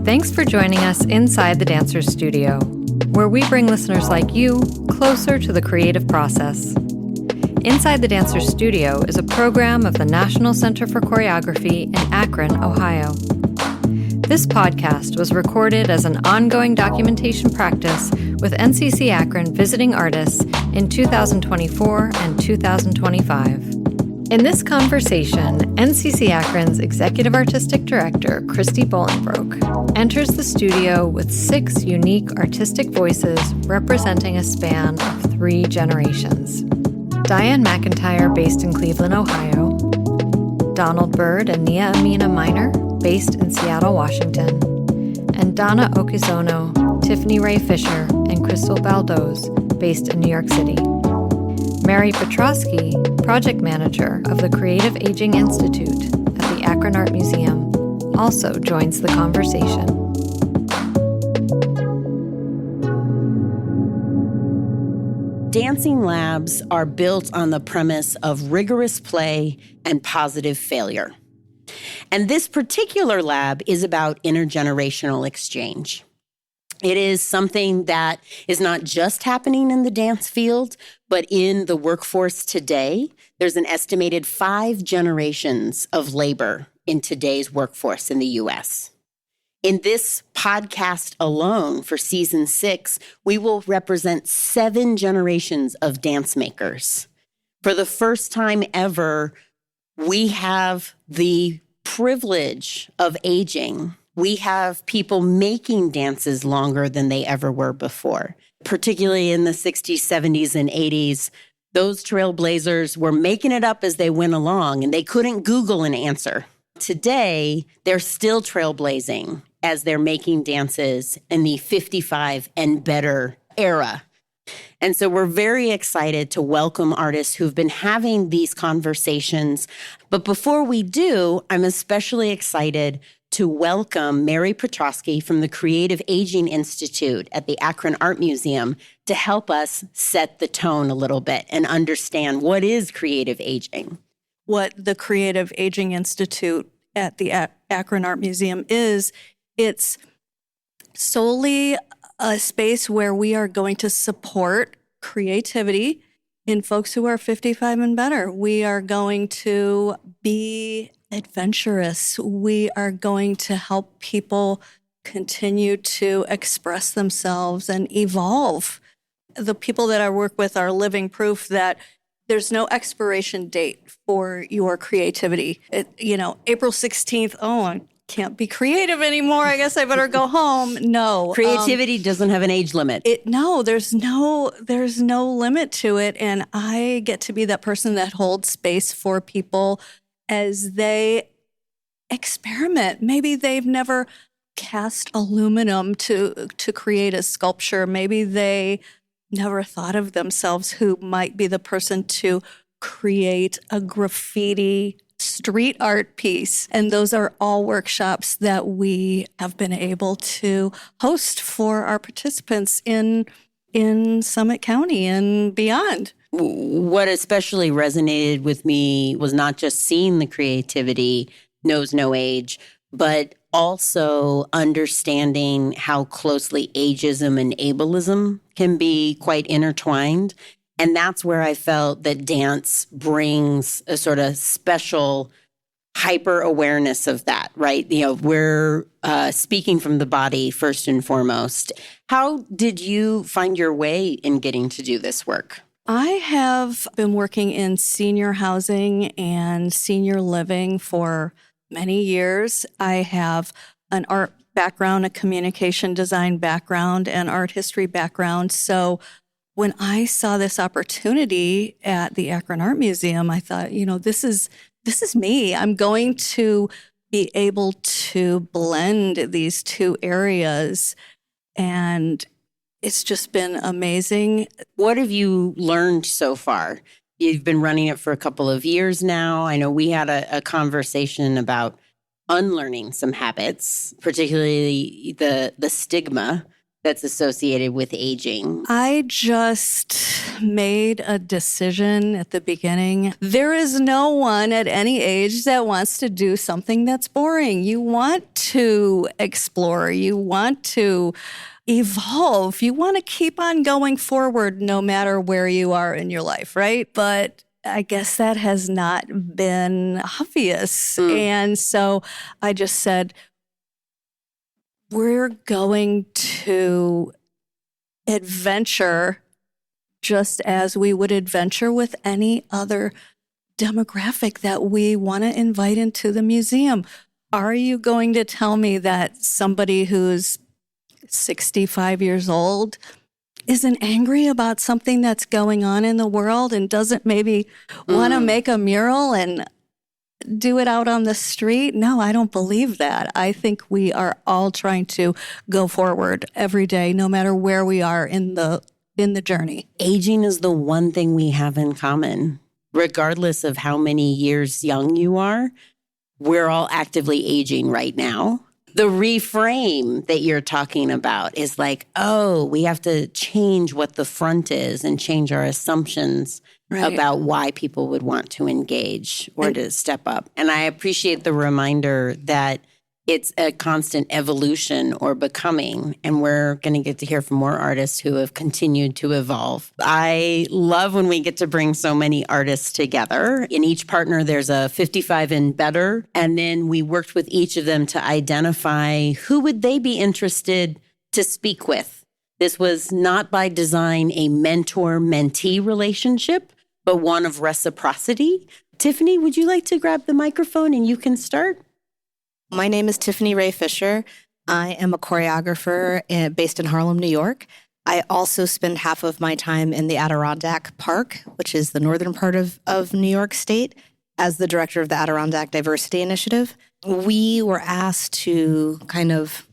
Thanks for joining us inside the Dancer's Studio, where we bring listeners like you closer to the creative process. Inside the Dancer's Studio is a program of the National Center for Choreography in Akron, Ohio. This podcast was recorded as an ongoing documentation practice with NCCAkron visiting artists in 2024 and 2025. In this conversation, NCCAkron's Executive Artistic Director, Christy Bolingbroke, enters the studio with 6 unique artistic voices representing a span of 3 generations. Dianne McIntyre, based in Cleveland, Ohio. Byrd and Nia-Amina Minor, based in Seattle, Washington. And Donna Uchizono, Tiffany Rea-Fisher, and Kristel Baldoz, based in New York City. Mary Petroski, project manager of the Creative Aging Institute at the Akron Art Museum, also joins the conversation. Dancing labs are built on the premise of rigorous play and positive failure. And this particular lab is about intergenerational exchange. It is something that is not just happening in the dance field, but in the workforce today. There's an estimated 5 generations of labor in today's workforce in the U.S. In this podcast alone for season 6, we will represent 7 generations of dance makers. For the first time ever, we have the privilege of aging. We have people making dances longer than they ever were before. Particularly in the 60s, 70s, and 80s, those trailblazers were making it up as they went along, and they couldn't Google an answer. Today, they're still trailblazing as they're making dances in the 55 and better era. And so we're very excited to welcome artists who've been having these conversations. But before we do, I'm especially excited to welcome Mary Petroski from the Creative Aging Institute at the Akron Art Museum to help us set the tone a little bit and understand what is creative aging. What the Creative Aging Institute at the Akron Art Museum is, it's solely a space where we are going to support creativity in folks who are 55 and better. We are going to be adventurous. We are going to help people continue to express themselves and evolve. The people that I work with are living proof that there's no expiration date for your creativity. April 16th, I can't be creative anymore. I guess I better go home. No. Creativity doesn't have an age limit. There's no limit to it. And I get to be that person that holds space for people as they experiment. Maybe they've never cast aluminum to create a sculpture. Maybe they never thought of themselves who might be the person to create a graffiti street art piece. And those are all workshops that we have been able to host for our participants in Summit County and beyond. What especially resonated with me was not just seeing the creativity knows no age, but also understanding how closely ageism and ableism can be quite intertwined. And that's where I felt that dance brings a sort of special hyper awareness of that, right? We're speaking from the body first and foremost. How did you find your way in getting to do this work? I have been working in senior housing and senior living for many years. I have an art background, a communication design background, and art history background. So when I saw this opportunity at the Akron Art Museum, I thought, this is me. I'm going to be able to blend these 2 areas, and it's just been amazing. What have you learned so far? You've been running it for a couple of years now. I know we had a conversation about unlearning some habits, particularly the stigma that's associated with aging? I just made a decision at the beginning. There is no one at any age that wants to do something that's boring. You want to explore. You want to evolve. You want to keep on going forward no matter where you are in your life, right? But I guess that has not been obvious. And so I just said, we're going to adventure just as we would adventure with any other demographic that we want to invite into the museum. Are you going to tell me that somebody who's 65 years old isn't angry about something that's going on in the world and doesn't maybe want to make a mural and do it out on the street? No, I don't believe that. I think we are all trying to go forward every day, no matter where we are in the journey. Aging is the one thing we have in common. Regardless of how many years young you are, we're all actively aging right now. The reframe that you're talking about is like, oh, we have to change what the front is and change our assumptions about why people would want to engage or to step up. And I appreciate the reminder that it's a constant evolution or becoming, and we're going to get to hear from more artists who have continued to evolve. I love when we get to bring so many artists together. In each partner, there's a 55 and better, and then we worked with each of them to identify who would they be interested to speak with. This was not by design a mentor-mentee relationship, but one of reciprocity. Tiffany, would you like to grab the microphone and you can start? My name is Tiffany Rea-Fisher. I am a choreographer based in Harlem, New York. I also spend half of my time in the Adirondack Park, which is the northern part of New York State, as the director of the Adirondack Diversity Initiative. We were asked to kind of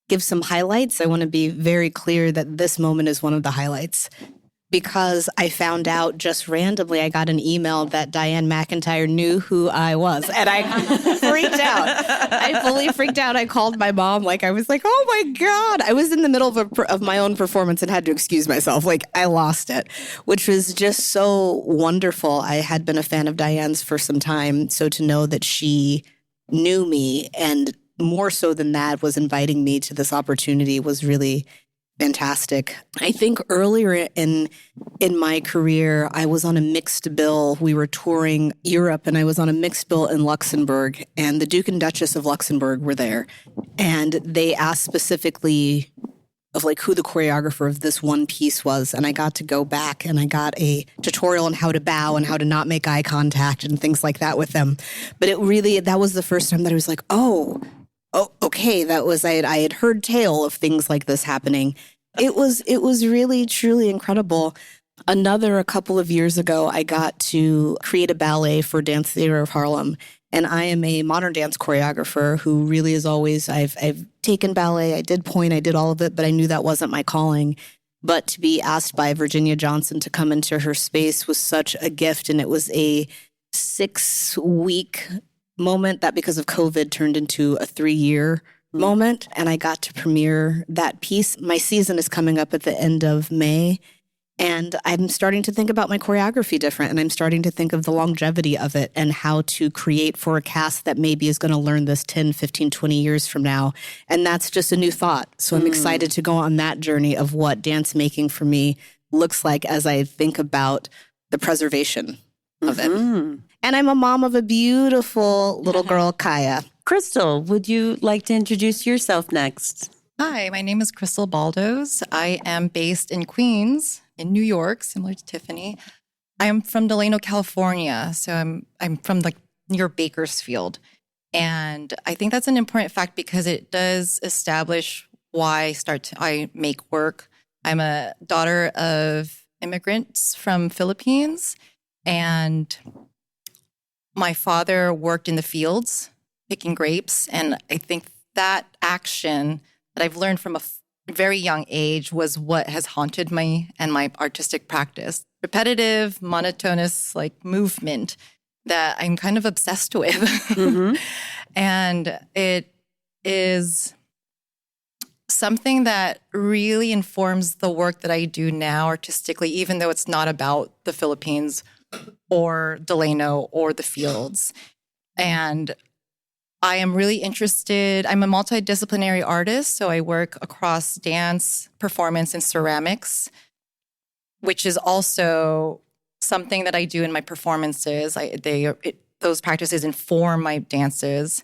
give some highlights. I want to be very clear that this moment is one of the highlights, because I found out just randomly, I got an email that Dianne McIntyre knew who I was. And I freaked out. I fully freaked out. I called my mom. I was like, oh my God. I was in the middle of my own performance and had to excuse myself. I lost it, which was just so wonderful. I had been a fan of Dianne's for some time. So to know that she knew me, and more so than that, was inviting me to this opportunity was really fantastic. I think earlier in my career, I was on a mixed bill. We were touring Europe, and I was on a mixed bill in Luxembourg, and the Duke and Duchess of Luxembourg were there. And they asked specifically of who the choreographer of this one piece was. And I got to go back and I got a tutorial on how to bow and how to not make eye contact and things like that with them. But that was the first time that I was like, oh, okay. I had heard tale of things like this happening. It was really, truly incredible. A couple of years ago, I got to create a ballet for Dance Theater of Harlem. And I am a modern dance choreographer who really is always, I've taken ballet, I did point, I did all of it, but I knew that wasn't my calling. But to be asked by Virginia Johnson to come into her space was such a gift. And it was a 6-week moment that, because of COVID, turned into a 3-year moment. And I got to premiere that piece. My season is coming up at the end of May. And I'm starting to think about my choreography different. And I'm starting to think of the longevity of it and how to create for a cast that maybe is going to learn this 10, 15, 20 years from now. And that's just a new thought. So I'm excited to go on that journey of what dance making for me looks like as I think about the preservation of it. And I'm a mom of a beautiful little girl, Kaya. Kristel, would you like to introduce yourself next? Hi, my name is Kristel Baldoz. I am based in Queens, in New York, similar to Tiffany. I am from Delano, California, so I'm from near Bakersfield. And I think that's an important fact because it does establish why I make work. I'm a daughter of immigrants from Philippines, and my father worked in the fields picking grapes. And I think that action that I've learned from a very young age was what has haunted me and my artistic practice. Repetitive, monotonous, movement that I'm kind of obsessed with. And it is something that really informs the work that I do now artistically, even though it's not about the Philippines or Delano or the fields. And I am really interested. I'm a multidisciplinary artist, so I work across dance, performance, and ceramics, which is also something that I do in my performances. Those practices inform my dances,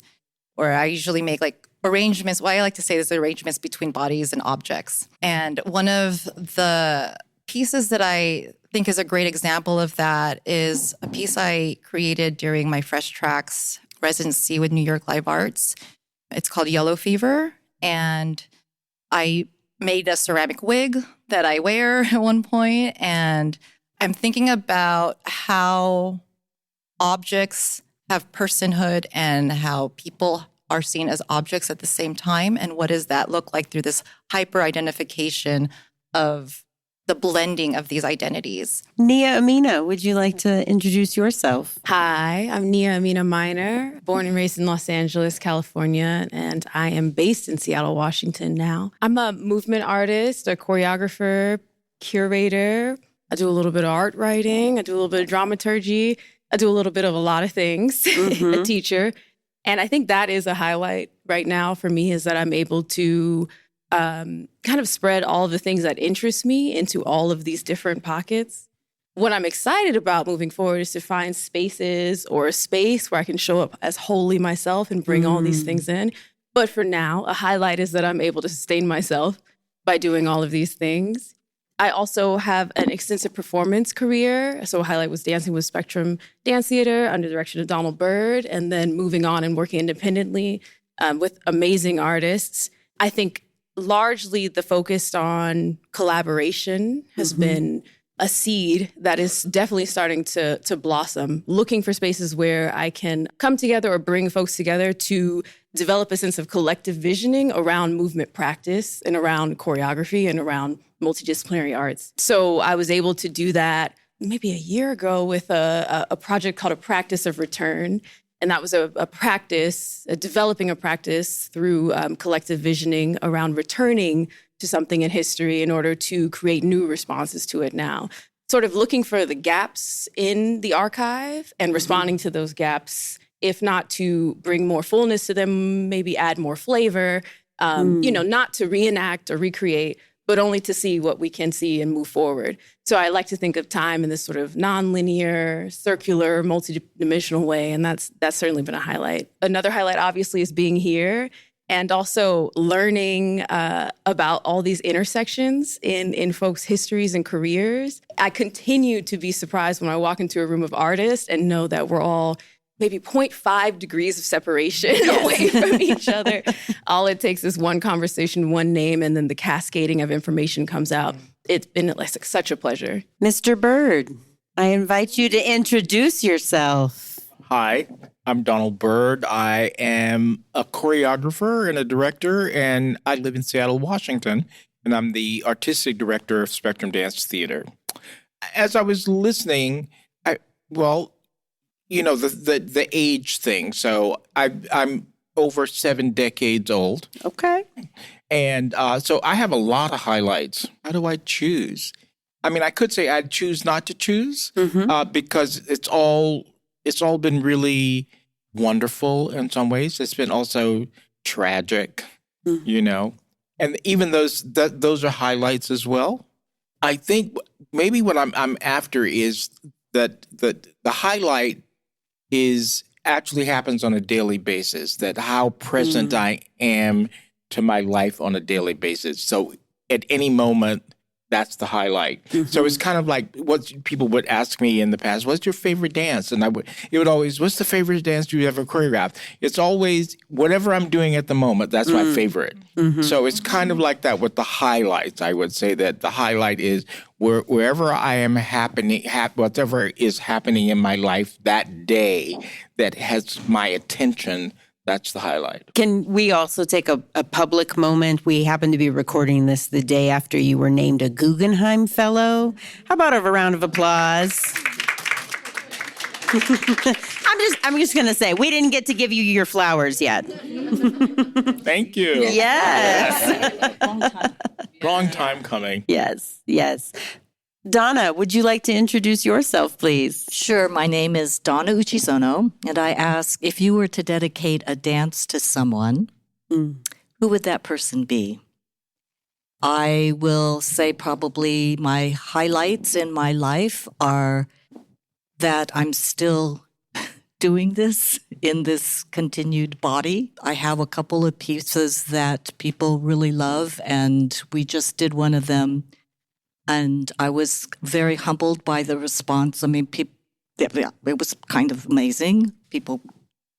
where I usually make like arrangements. What I like to say is arrangements between bodies and objects. And one of the pieces that I think is a great example of that is a piece I created during my Fresh Tracks residency with New York Live Arts. It's called Yellow Fever. And I made a ceramic wig that I wear at one point. And I'm thinking about how objects have personhood and how people are seen as objects at the same time. And what does that look like through this hyper-identification of the blending of these identities? Nia-Amina, would you like to introduce yourself? Hi, I'm Nia-Amina Minor, born and raised in Los Angeles, California, and I am based in Seattle, Washington now. I'm a movement artist, a choreographer, curator. I do a little bit of art writing. I do a little bit of dramaturgy. I do a little bit of a lot of things, a teacher. And I think that is a highlight right now for me, is that I'm able to kind of spread all of the things that interest me into all of these different pockets. What I'm excited about moving forward is to find spaces or a space where I can show up as wholly myself and bring all these things in. But for now, a highlight is that I'm able to sustain myself by doing all of these things. I also have an extensive performance career. So a highlight was dancing with Spectrum Dance Theater under the direction of Donald Byrd, and then moving on and working independently with amazing artists. I think largely the focus on collaboration has been a seed that is definitely starting to blossom, looking for spaces where I can come together or bring folks together to develop a sense of collective visioning around movement practice and around choreography and around multidisciplinary arts. So I was able to do that maybe a year ago with a project called A Practice of Return. And that was a practice, developing a practice through collective visioning around returning to something in history in order to create new responses to it now. Sort of looking for the gaps in the archive and responding to those gaps, if not to bring more fullness to them, maybe add more flavor, not to reenact or recreate, but only to see what we can see and move forward. So I like to think of time in this sort of nonlinear, circular, multidimensional way, and that's certainly been a highlight. Another highlight, obviously, is being here and also learning about all these intersections in folks' histories and careers. I continue to be surprised when I walk into a room of artists and know that we're all maybe 0.5 degrees of separation away from each other. All it takes is one conversation, one name, and then the cascading of information comes out. It's been like such a pleasure. Mr. Byrd, I invite you to introduce yourself. Hi, I'm Donald Byrd. I am a choreographer and a director, and I live in Seattle, Washington, and I'm the artistic director of Spectrum Dance Theater. As I was listening, the age thing. So I'm over 7 decades old. Okay. And so I have a lot of highlights. How do I choose? I mean, I could say I'd choose not to choose because it's all been really wonderful in some ways. It's been also tragic, and even those are highlights as well. I think maybe what I'm after is that the highlight is actually happens on a daily basis, that how present I am to my life on a daily basis. So at any moment, that's the highlight. So it's kind of like what people would ask me in the past, what's your favorite dance? And it would always, what's the favorite dance you ever choreographed? It's always whatever I'm doing at the moment, that's my favorite. So it's kind of like that with the highlights. I would say that the highlight is wherever I am whatever is happening in my life that day that has my attention, that's the highlight. Can we also take a public moment? We happen to be recording this the day after you were named a Guggenheim Fellow. How about a round of applause? I'm just going to say, we didn't get to give you your flowers yet. Thank you. Yes. Long time coming. Yes. Donna, would you like to introduce yourself, please? Sure. My name is Donna Uchizono, and I ask, if you were to dedicate a dance to someone, who would that person be? I will say probably my highlights in my life are that I'm still doing this in this continued body. I have a couple of pieces that people really love, and we just did one of them. And I was very humbled by the response. I mean, it was kind of amazing.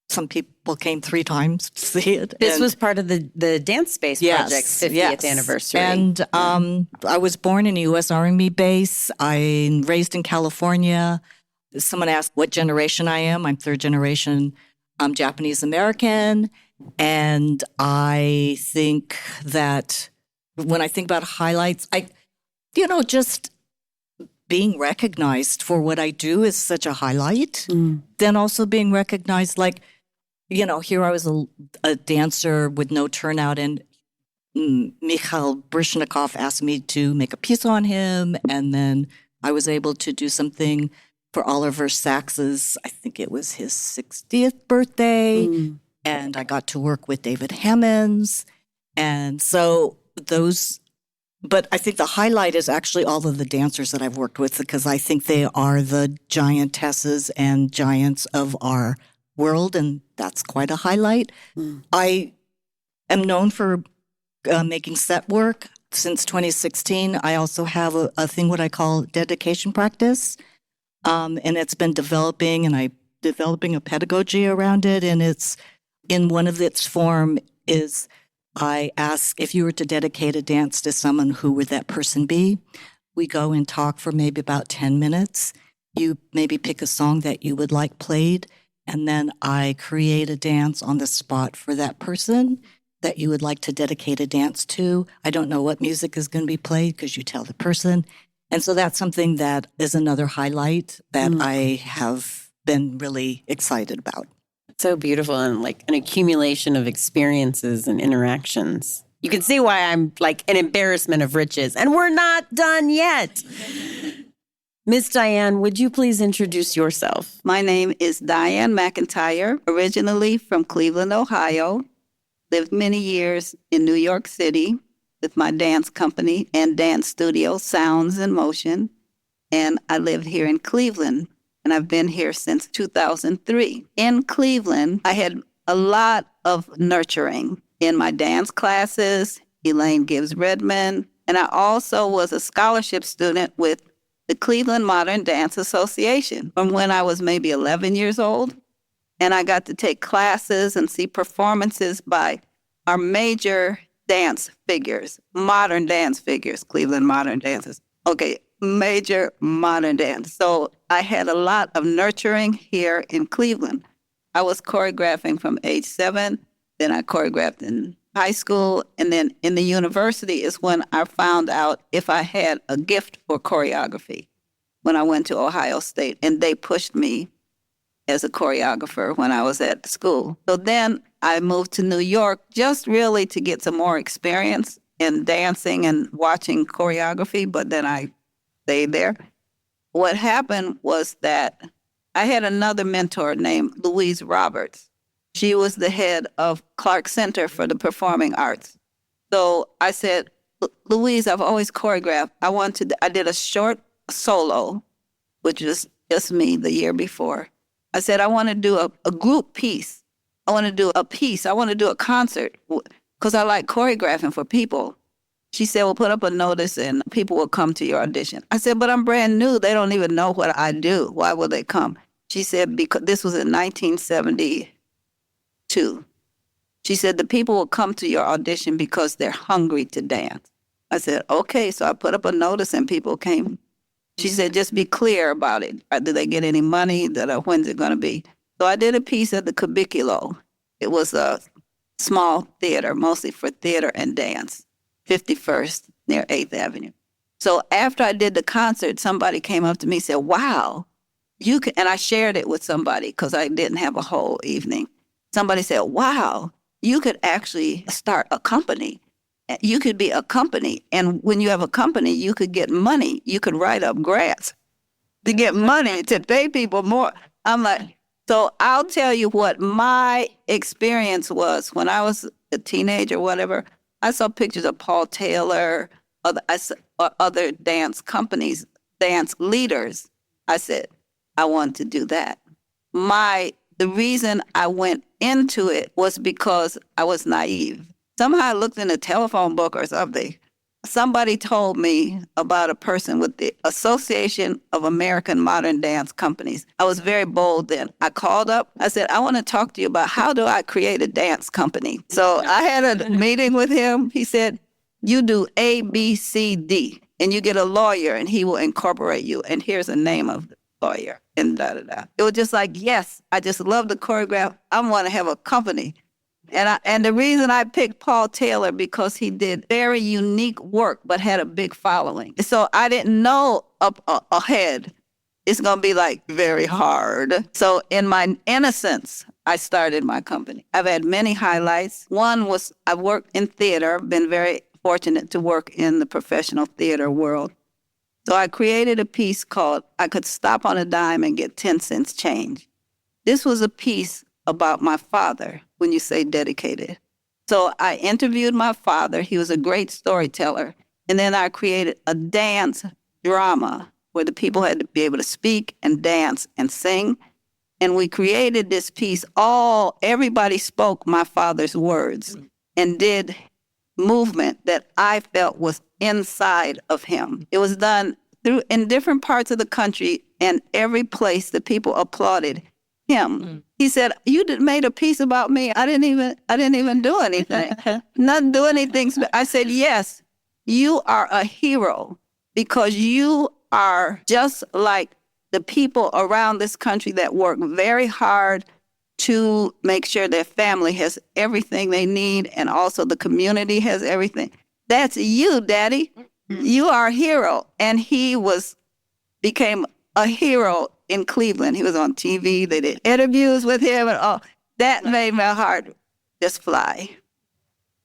Some people came 3 times to see it. This was part of the Dance Space Project's 50th anniversary. And I was born in a U.S. Army base. I'm raised in California. Someone asked what generation I am. I'm 3rd generation Japanese American. And I think that when I think about highlights, just being recognized for what I do is such a highlight. Then also being recognized, here I was a dancer with no turnout, and Mikhail Baryshnikov asked me to make a piece on him, and then I was able to do something for Oliver Sacks's, I think it was his 60th birthday, and I got to work with David Hammonds, and so those. But I think the highlight is actually all of the dancers that I've worked with, because I think they are the giantesses and giants of our world, and that's quite a highlight. I am known for making set work since 2016. I also have a thing what I call dedication practice, and it's been developing, and I'm developing a pedagogy around it, and it's in one of its form is I ask, if you were to dedicate a dance to someone, who would that person be? We go and talk for maybe about 10 minutes. You maybe pick a song that you would like played, and then I create a dance on the spot for that person that you would like to dedicate a dance to. I don't know what music is going to be played because you tell the person. And so that's something that is another highlight that I have been really excited about. So beautiful, and like an accumulation of experiences and interactions. You can see why I'm like an embarrassment of riches, and we're not done yet. Miss Dianne, would you please introduce yourself? My name is Dianne McIntyre, originally from Cleveland, Ohio. Lived many years in New York City with my dance company and dance studio, Sounds in Motion. And I lived here in Cleveland, and I've been here since 2003. In Cleveland, I had a lot of nurturing in my dance classes, Elaine Gibbs Redmond, and I also was a scholarship student with the Cleveland Modern Dance Association from when I was maybe 11 years old. And I got to take classes and see performances by our major dance figures, modern dance figures, Cleveland Modern Dancers. Okay, major modern dance. So I had a lot of nurturing here in Cleveland. I was choreographing from age 7, then I choreographed in high school, and then in the university is when I found out if I had a gift for choreography when I went to Ohio State, and they pushed me as a choreographer when I was at school. So then I moved to New York just really to get some more experience in dancing and watching choreography, but then I stayed there. What happened was that I had another mentor named Louise Roberts. She was the head of Clark Center for the Performing Arts. So I said, Louise, I've always choreographed. I did a short solo, which was just me the year before. I said, I want to do a group piece. I want to do a piece. I want to do a concert because I like choreographing for people. She said, well, put up a notice and people will come to your audition. I said, but I'm brand new. They don't even know what I do. Why will they come? She said, because this was in 1972. She said, the people will come to your audition because they're hungry to dance. I said, okay. So I put up a notice and people came. She said, just be clear about it. Do they get any money? When's it going to be? So I did a piece at the Cubiculo. It was a small theater, mostly for theater and dance, 51st near 8th Avenue. So after I did the concert, somebody came up to me and said, wow, you can, and I shared it with somebody because I didn't have a whole evening. Somebody said, wow, you could actually start a company. You could be a company. And when you have a company, you could get money. You could write up grants to get money to pay people more. I'm like, so I'll tell you what my experience was when I was a teenager, whatever. I saw pictures of Paul Taylor, other dance companies, dance leaders. I said, I want to do that. The reason I went into it was because I was naive. Somehow I looked in a telephone book or something. Somebody told me about a person with the Association of American Modern Dance Companies. I was very bold then. I called up. I said, I want to talk to you about how do I create a dance company. So I had a meeting with him. He said, you do A, B, C, D, and you get a lawyer, and he will incorporate you. And here's the name of the lawyer, and da-da-da. It was just like, yes, I just love the choreograph. I want to have a company. And the reason I picked Paul Taylor because he did very unique work, but had a big following. So I didn't know up ahead it's going to be like very hard. So in my innocence, I started my company. I've had many highlights. One was I've worked in theater, been very fortunate to work in the professional theater world. So I created a piece called I Could Stop on a Dime and Get 10 Cents Change. This was a piece about my father, when you say dedicated. So I interviewed my father. He was a great storyteller. And then I created a dance drama where the people had to be able to speak and dance and sing. And we created this piece. Everybody spoke my father's words and did movement that I felt was inside of him. It was done in different parts of the country, and every place the people applauded him. He said, you made a piece about me. I didn't even do anything. Not do anything. I said, yes, you are a hero because you are just like the people around this country that work very hard to make sure their family has everything they need and also the community has everything. That's you, Daddy. You are a hero. And he became a hero in Cleveland. He was on TV. They did interviews with him and all. That made my heart just fly.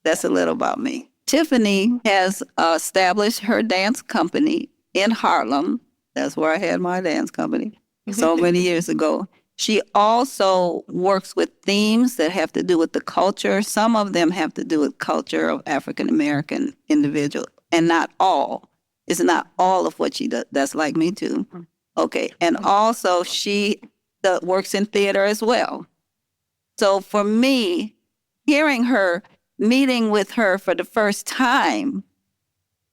That's a little about me. Tiffany has established her dance company in Harlem. That's where I had my dance company so many years ago. She also works with themes that have to do with the culture. Some of them have to do with culture of African-American individuals, and not all. It's not all of what she does. That's like me too. Okay, and also she works in theater as well. So for me, hearing her, meeting with her for the first time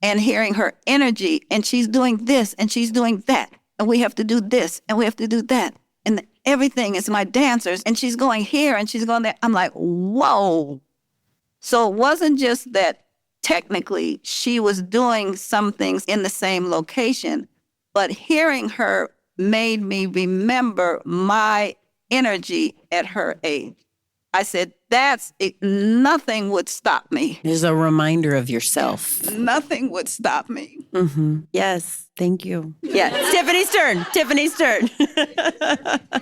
and hearing her energy, and she's doing this and she's doing that, and we have to do this and we have to do that, and everything is my dancers, and she's going here and she's going there. I'm like, whoa. So it wasn't just that technically she was doing some things in the same location, but hearing her made me remember my energy at her age. I said, nothing would stop me. There's a reminder of yourself. Nothing would stop me. Mm-hmm. Yes, thank you. Yeah, Tiffany's turn.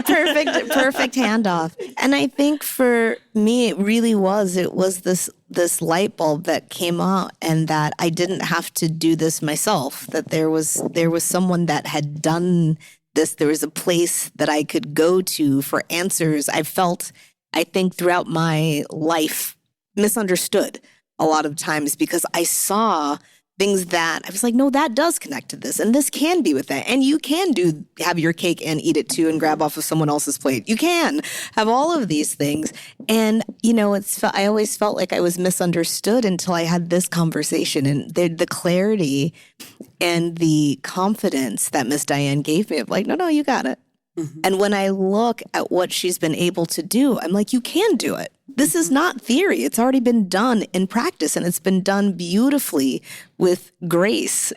Perfect handoff. And I think for me, it was this light bulb that came out, and that I didn't have to do this myself, that there was someone that had done this. There was a place that I could go to for answers. I think throughout my life, misunderstood a lot of times because I saw things that I was like, no, that does connect to this, and this can be with that. And you can have your cake and eat it too and grab off of someone else's plate. You can have all of these things. And, I always felt like I was misunderstood until I had this conversation, and the clarity and the confidence that Miss Dianne gave me of like, no, you got it. Mm-hmm. And when I look at what she's been able to do, I'm like, you can do it. This is not theory. It's already been done in practice, and it's been done beautifully with grace,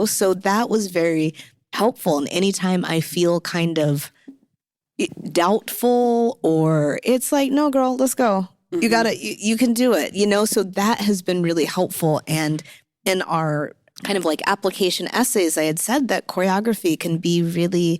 So that was very helpful. And anytime I feel kind of doubtful, or it's like, no, girl, let's go. Mm-hmm. You got it. You can do it, So that has been really helpful. And in our kind of like application essays, I had said that choreography can be really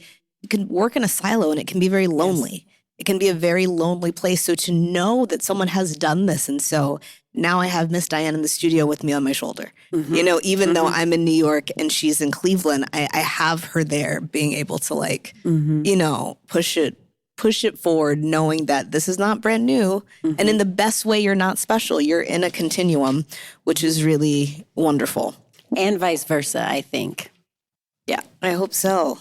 can work in a silo and it can be very lonely. It can be a very lonely place. So to know that someone has done this, and so now I have Miss Dianne in the studio with me on my shoulder. You know, even though I'm in New York and she's in Cleveland, I have her there being able to like, you know, push it forward, knowing that this is not brand new. And in the best way, you're not special. You're in a continuum, which is really wonderful. And vice versa, I think. Yeah, I hope so.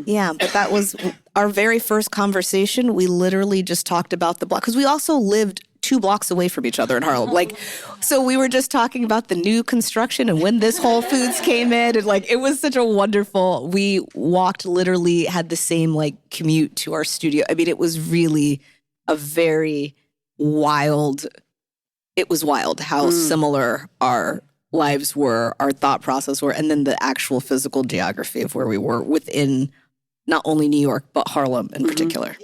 Yeah, but that was our very first conversation. We literally just talked about the block because we also lived 2 blocks away from each other in Harlem. Like, so we were just talking about the new construction and when this Whole Foods came in, and like it was such a wonderful. We walked, literally had the same like commute to our studio. I mean, it was really a very wild. It was wild how similar our lives were, our thought process were, and then the actual physical geography of where we were within not only New York, but Harlem in particular.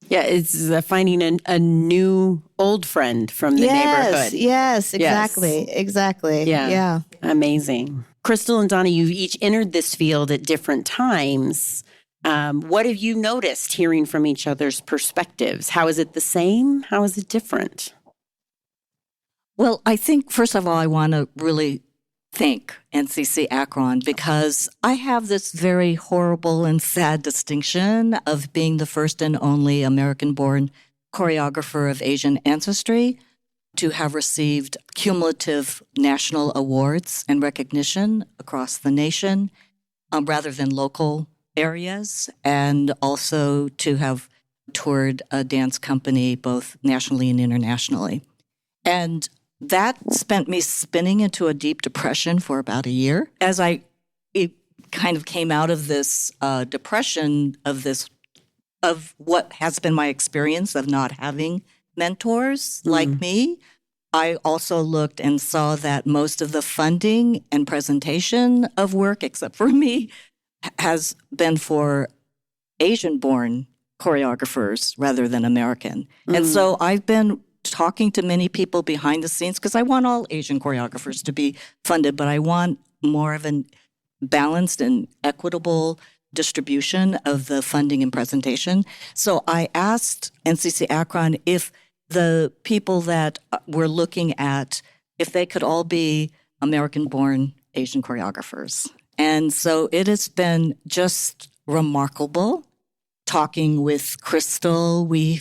Yeah, it's finding a new old friend from the neighborhood. Yes, exactly. Exactly. Yeah. Amazing. Kristel and Donna, you've each entered this field at different times. What have you noticed hearing from each other's perspectives? How is it the same? How is it different? Well, I think, first of all, I want to really thank NCCAkron because I have this very horrible and sad distinction of being the first and only American-born choreographer of Asian ancestry to have received cumulative national awards and recognition across the nation rather than local areas, and also to have toured a dance company both nationally and internationally. And that spent me spinning into a deep depression for about a year. As it kind of came out of this depression of what has been my experience of not having mentors like me, I also looked and saw that most of the funding and presentation of work, except for me, has been for Asian-born choreographers rather than American. And so I've been talking to many people behind the scenes because I want all Asian choreographers to be funded, but I want more of a balanced and equitable distribution of the funding and presentation. So I asked NCCAkron if the people that we're looking at, if they could all be American-born Asian choreographers. And so it has been just remarkable. Talking with Kristel, we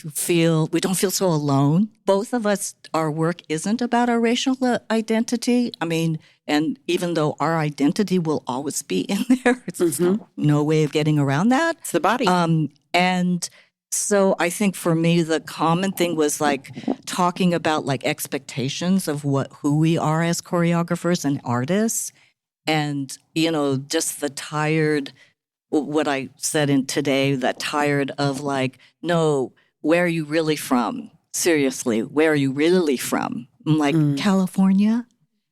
don't feel so alone. Both of us, our work isn't about our racial identity. I mean, and even though our identity will always be in there, it's no way of getting around that. It's the body. And so I think for me, the common thing was like talking about like expectations of who we are as choreographers and artists, and just the tired. What I said in today, that tired of like, no, where are you really from? Seriously, where are you really from? I'm like, California?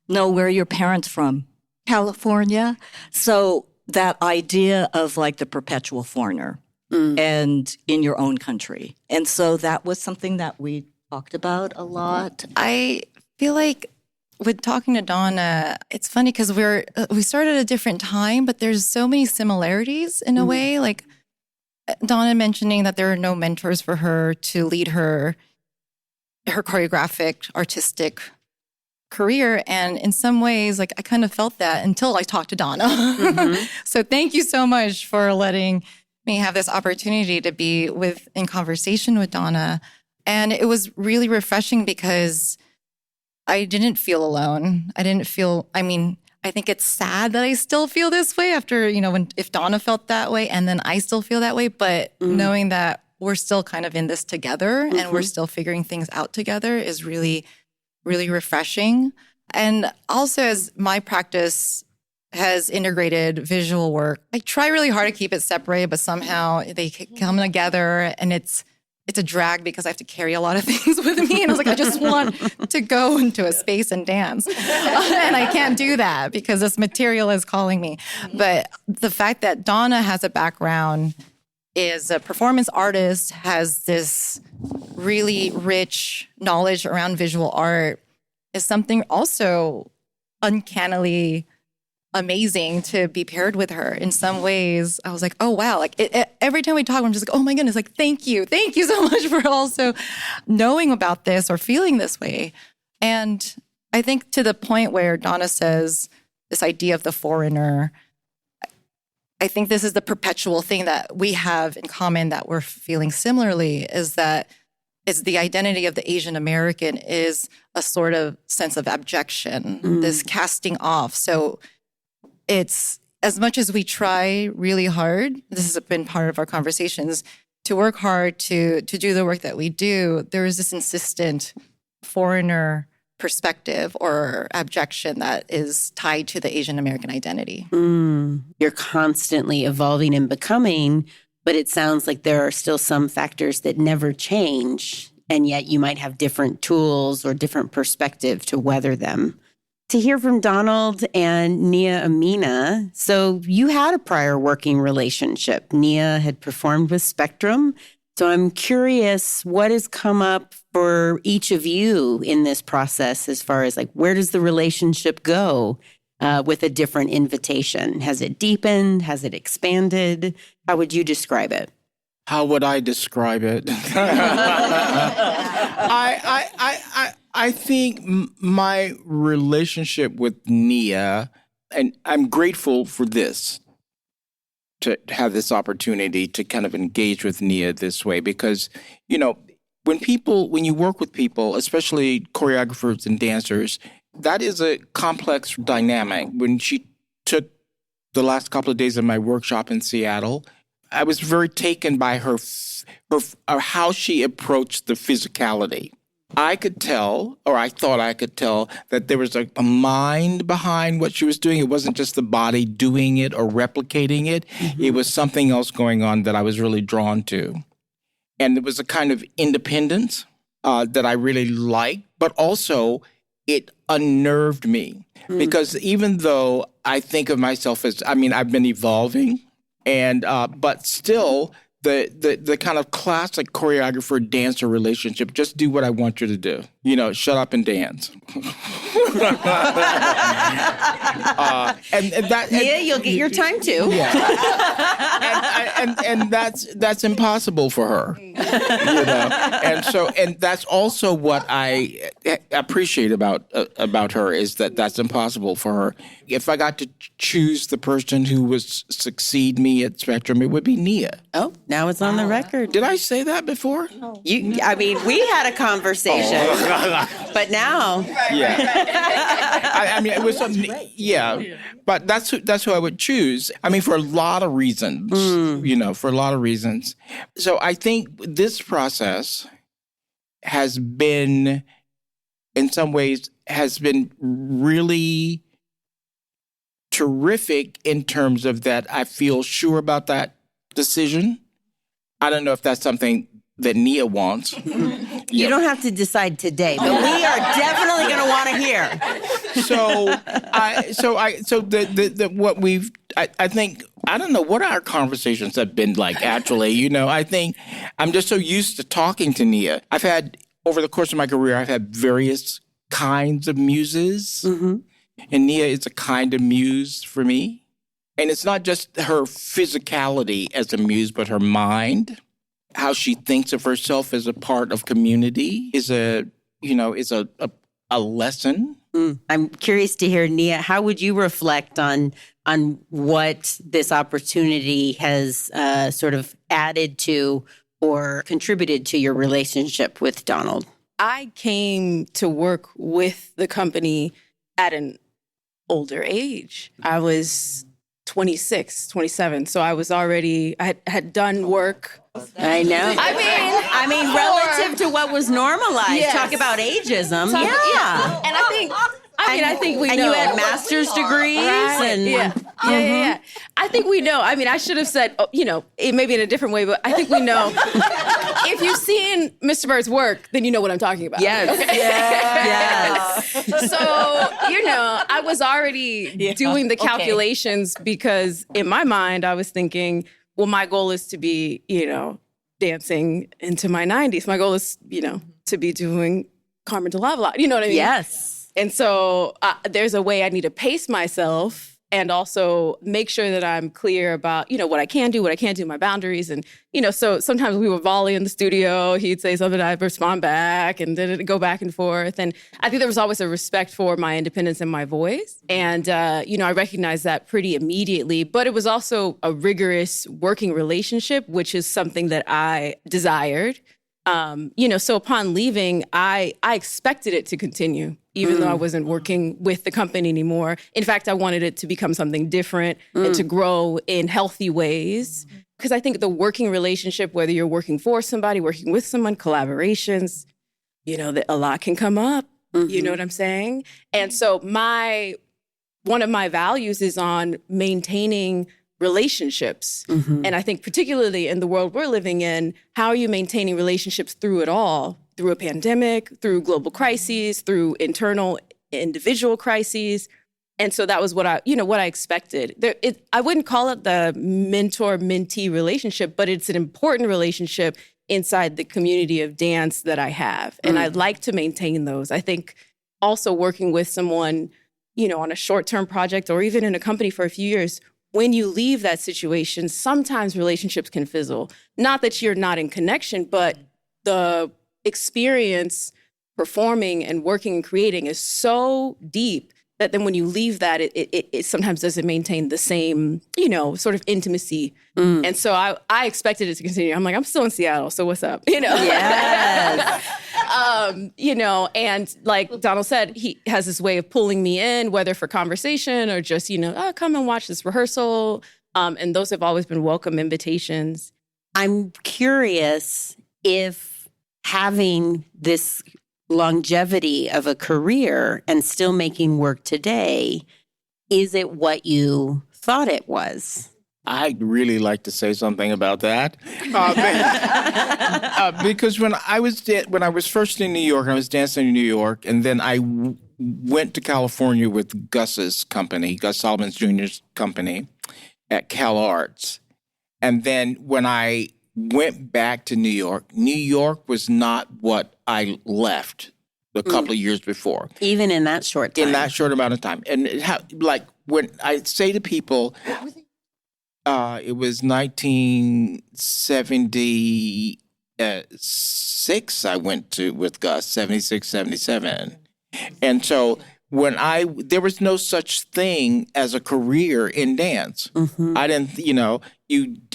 No, where are your parents from? California? So that idea of like the perpetual foreigner and in your own country. And so that was something that we talked about a lot. I feel like with talking to Donna, it's funny because we started at a different time, but there's so many similarities in a way. Like Donna mentioning that there are no mentors for her to lead her choreographic, artistic career. And in some ways, like I kind of felt that until I talked to Donna. So thank you so much for letting me have this opportunity to be in conversation with Donna. And it was really refreshing because I didn't feel alone. I think it's sad that I still feel this way after, if Donna felt that way and then I still feel that way, but knowing that we're still kind of in this together and we're still figuring things out together is really, really refreshing. And also as my practice has integrated visual work, I try really hard to keep it separated, but somehow they come together and it's a drag because I have to carry a lot of things with me. And I was like, I just want to go into a space and dance. And I can't do that because this material is calling me. But the fact that Donna has a background, is a performance artist, has this really rich knowledge around visual art, is something also uncannily amazing to be paired with her. In some ways, I was like, oh, wow. Like every time we talk, I'm just like, oh my goodness, like, thank you so much for also knowing about this or feeling this way. And I think to the point where Donna says this idea of the foreigner, I think this is the perpetual thing that we have in common that we're feeling similarly, is that it's the identity of the Asian American is a sort of sense of abjection, this casting off. So it's, as much as we try really hard, this has been part of our conversations, to work hard to do the work that we do, there is this insistent foreigner perspective or abjection that is tied to the Asian American identity. You're constantly evolving and becoming, but it sounds like there are still some factors that never change, and yet you might have different tools or different perspective to weather them. To hear from Donald and Nia-Amina, so you had a prior working relationship. Nia had performed with Spectrum. So I'm curious, what has come up for each of you in this process as far as like, where does the relationship go with a different invitation? Has it deepened? Has it expanded? How would you describe it? How would I describe it? I think my relationship with Nia, and I'm grateful for this, to have this opportunity to kind of engage with Nia this way, because, you know, when you work with people, especially choreographers and dancers, that is a complex dynamic. When she took the last couple of days of my workshop in Seattle, I was very taken by her how she approached the physicality. I could tell, or I thought I could tell, that there was a mind behind what she was doing. It wasn't just the body doing it or replicating it. It was something else going on that I was really drawn to. And it was a kind of independence that I really liked, but also it unnerved me. Because even though I think of myself as, I mean, I've been evolving, and but still, the kind of classic choreographer-dancer relationship, just do what I want you to do. You know, shut up and dance. and that, Yeah, you'll get your time too. Yeah. and that's impossible for her. You know? And that's also what I appreciate about her, is that that's impossible for her. If I got to choose the person who would succeed me at Spectrum, it would be Nia. Oh, now it's on the record. Did I say that before? I mean, we had a conversation, but now. Yeah. I mean, it was something. Yeah. But that's who I would choose. I mean, for a lot of reasons, you know, for a lot of reasons. So I think this process has been, in some ways, really terrific in terms of that I feel sure about that decision. I don't know if that's something that Nia wants. You don't have to decide today, but we are definitely going to want to hear. I think, I don't know what our conversations have been like, actually. You know, I think I'm just so used to talking to Nia. Over the course of my career, I've had various kinds of muses. And Nia is a kind of muse for me. And it's not just her physicality as a muse, but her mind, how she thinks of herself as a part of community is a lesson. I'm curious to hear, Nia, how would you reflect on what this opportunity has sort of added to or contributed to your relationship with Donald? I came to work with the company at an older age. I was 26, 27. So I was already, I had done work. I know. I mean, relative to what was normalized. Yes. Talk about ageism. Yeah. Yeah. And I think we know. And you had master's degrees. Right? And Yeah. I think we know. I mean, I should have said, it may be in a different way, but I think we know. If you've seen Mr. Byrd's work, then you know what I'm talking about. Yes. Okay. Yes. So, I was already doing the calculations because in my mind, I was thinking, well, my goal is to be, dancing into my 90s. My goal is, to be doing Carmen de Lavala. You know what I mean? Yes. And so there's a way I need to pace myself and also make sure that I'm clear about, what I can do, what I can't do, my boundaries. And, so sometimes we would volley in the studio. He'd say something, I'd respond back, and then it'd go back and forth. And I think there was always a respect for my independence and my voice. And, I recognized that pretty immediately. But it was also a rigorous working relationship, which is something that I desired. So upon leaving, I expected it to continue, even though I wasn't working with the company anymore. In fact, I wanted it to become something different and to grow in healthy ways. Because I think the working relationship, whether you're working for somebody, working with someone, collaborations, that a lot can come up. You know what I'm saying? And so one of my values is on maintaining relationships. And I think particularly in the world we're living in, how are you maintaining relationships through it all? Through a pandemic, through global crises, through internal individual crises. And so that was what I expected. I wouldn't call it the mentor-mentee relationship, but it's an important relationship inside the community of dance that I have. And I'd like to maintain those. I think also working with someone, on a short-term project or even in a company for a few years, when you leave that situation, sometimes relationships can fizzle. Not that you're not in connection, but the experience performing and working and creating is so deep that then when you leave that, it sometimes doesn't maintain the same, sort of intimacy. And so I expected it to continue. I'm like, I'm still in Seattle, so what's up? Yes. And like Donald said, he has this way of pulling me in, whether for conversation or just, come and watch this rehearsal. And those have always been welcome invitations. I'm curious if having this longevity of a career and still making work today, is it what you thought it was? I'd really like to say something about that. Because when I was first in New York, I was dancing in New York, and then I went to California with Gus's company, Gus Solomon Jr.'s company at Cal Arts. And then when I went back to New York was not what I left a couple of years before. Even in that short time. In that short amount of time. And when I say to people, it was 1976 I went with Gus, 76, 77. And so there was no such thing as a career in dance. I didn't,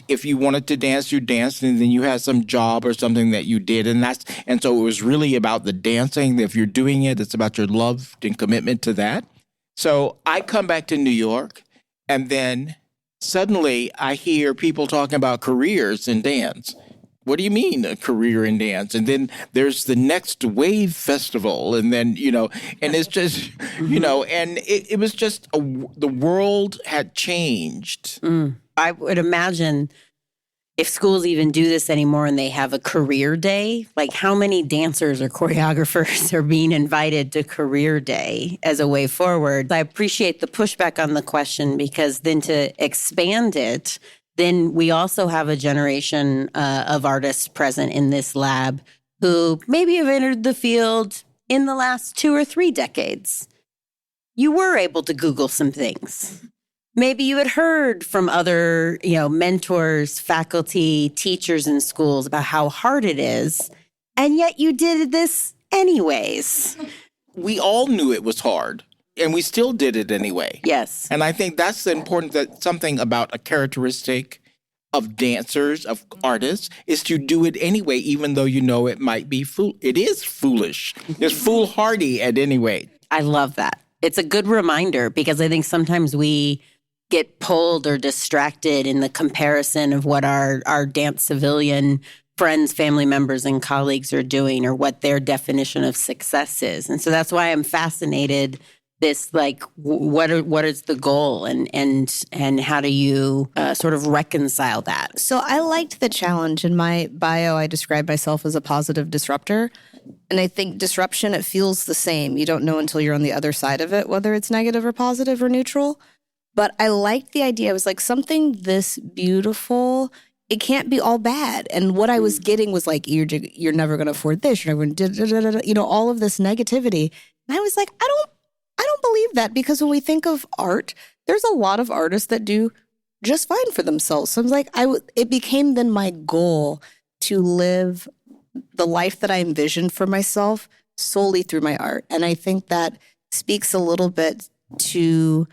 if you wanted to dance, you danced, and then you had some job or something that you did. And so it was really about the dancing. If you're doing it, it's about your love and commitment to that. So I come back to New York, and then suddenly I hear people talking about careers in dance. What do you mean a career in dance? And then there's the Next Wave Festival. And then, and it's just, and it was just the world had changed. I would imagine if schools even do this anymore and they have a career day, like how many dancers or choreographers are being invited to career day as a way forward? I appreciate the pushback on the question, because then to expand it, then we also have a generation of artists present in this lab who maybe have entered the field in the last 2 or 3 decades. You were able to Google some things. Maybe you had heard from other, mentors, faculty, teachers in schools about how hard it is, and yet you did this anyways. We all knew it was hard, and we still did it anyway. Yes. And I think that's the important something about a characteristic of dancers, of artists, is to do it anyway, even though it might be it is foolish. It's foolhardy at any rate. I love that. It's a good reminder, because I think sometimes we get pulled or distracted in the comparison of what our dance civilian friends, family members, and colleagues are doing, or what their definition of success is. And so that's why I'm fascinated. This, what is the goal, and how do you sort of reconcile that? So I liked the challenge. In my bio, I describe myself as a positive disruptor. And I think disruption, it feels the same. You don't know until you're on the other side of it, whether it's negative or positive or neutral. But I liked the idea. It was like something this beautiful, it can't be all bad. And what I was getting was like, you're never going to afford this. You're never going to, all of this negativity. And I was like, I I don't believe that, because when we think of art, there's a lot of artists that do just fine for themselves. So I'm like, it became then my goal to live the life that I envisioned for myself solely through my art. And I think that speaks a little bit to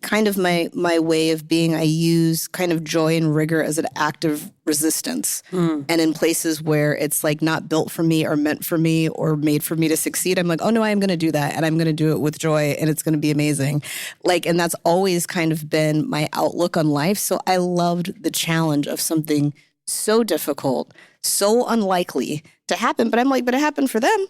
kind of my way of being. I use kind of joy and rigor as an act of resistance. And in places where it's like not built for me or meant for me or made for me to succeed, I'm like, oh no, I am going to do that. And I'm going to do it with joy, and it's going to be amazing. Like, and that's always kind of been my outlook on life. So I loved the challenge of something so difficult, so unlikely to happen. But I'm like, but it happened for them.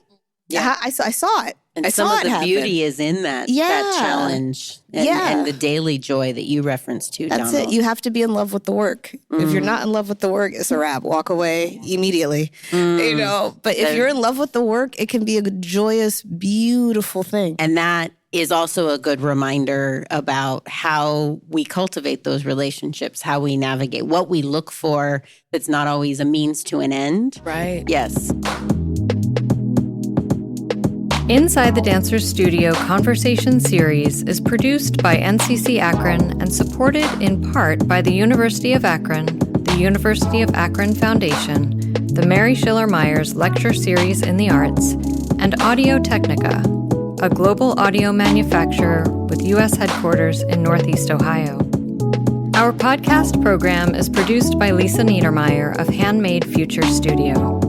Yeah, I saw it. And I some saw of the it beauty is in that challenge and the daily joy that you referenced to, That's Donald. it. You have to be in love with the work. If you're not in love with the work, it's a wrap. Walk away immediately. You know, but if you're in love with the work, it can be a joyous, beautiful thing. And that is also a good reminder about how we cultivate those relationships, how we navigate, what we look for that's not always a means to an end. Right. Yes. Inside the Dancers Studio Conversation Series is produced by NCCAkron and supported in part by the University of Akron, the University of Akron Foundation, the Mary Schiller Myers Lecture Series in the Arts, and Audio-Technica, a global audio manufacturer with U.S. headquarters in Northeast Ohio. Our podcast program is produced by Lisa Niedermeyer of Handmade Future Studio.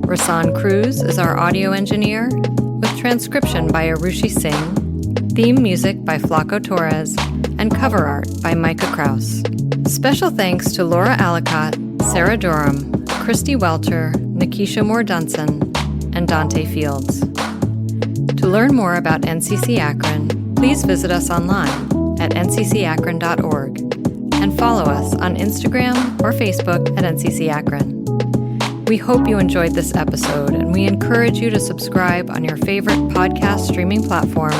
Rahsaan Cruz is our audio engineer, with transcription by Arushi Singh, theme music by Flaco Torres, and cover art by Micah Kraus. Special thanks to Laura Alicott, Sarah Durham, Christy Welter, Nikisha Moore-Dunson, and Dante Fields. To learn more about NCCAkron, please visit us online at nccakron.org and follow us on Instagram or Facebook at NCCAkron. We hope you enjoyed this episode, and we encourage you to subscribe on your favorite podcast streaming platform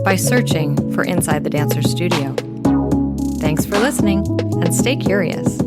by searching for Inside the Dancers Studio. Thanks for listening, and stay curious.